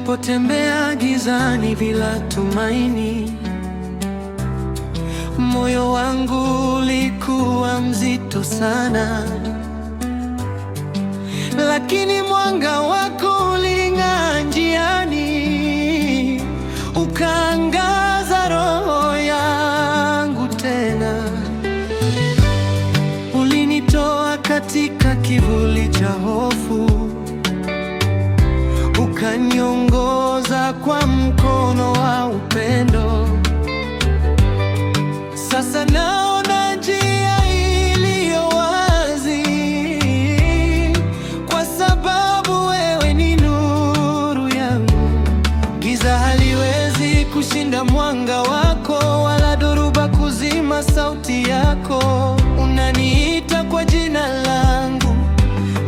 Nilipotembea gizani bila tumaini, moyo wangu ulikuwa mzito sana, lakini mwanga wako uling'aa njiani, ukaangaza roho yangu tena. Ulinitoa katika kivuli cha hofu, ukaniongoza kwa mkono wa upendo. Sasa naona njia iliyo wazi, kwa sababu wewe ni nuru yangu. Giza haliwezi kushinda mwanga wako, wala dhoruba kuzima sauti yako. Unaniita kwa jina langu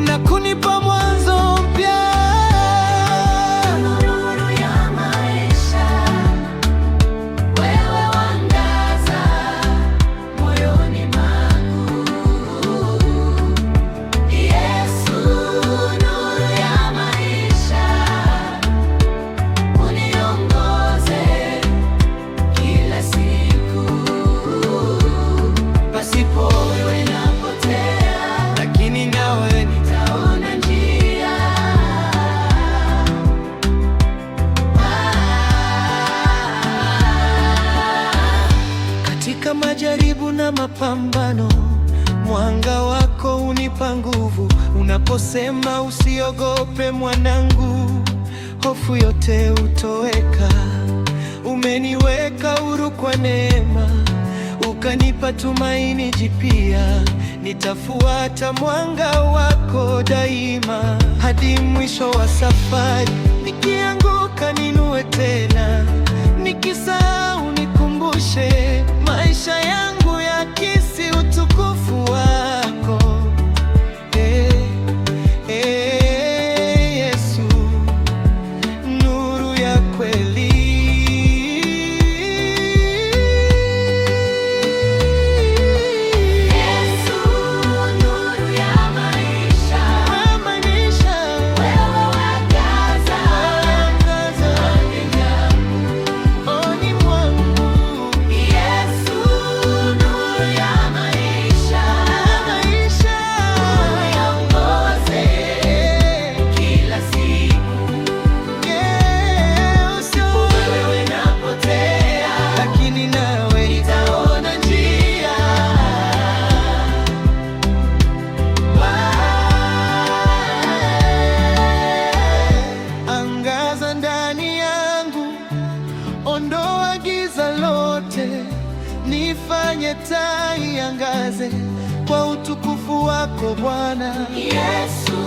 na kunipa mwanzo mpya. Katika majaribu na mapambano, mwanga wako unipa nguvu. Unaposema usiogope mwanangu, hofu yote hutoweka. Umeniweka huru kwa neema, ukanipa tumaini jipya. Nitafuata mwanga wako daima, hadi mwisho wa safari. Nikianguka ninue tena, nikisahau nikumbushe. Maisha yangu yakisi utukufu wako. Yesu, nuru ya kweli. Yesu, nuru ya maisha. Wewe wangaza Oni mwangu. Yesu, nuru ya maisha. Uniongoze kila siku. Wewe napotea, Lakini nawe nitaona njia. angaza ndani yangu, ondoa giza lote, nifanye taa iangaze kwa utukufu wako Bwana. Yesu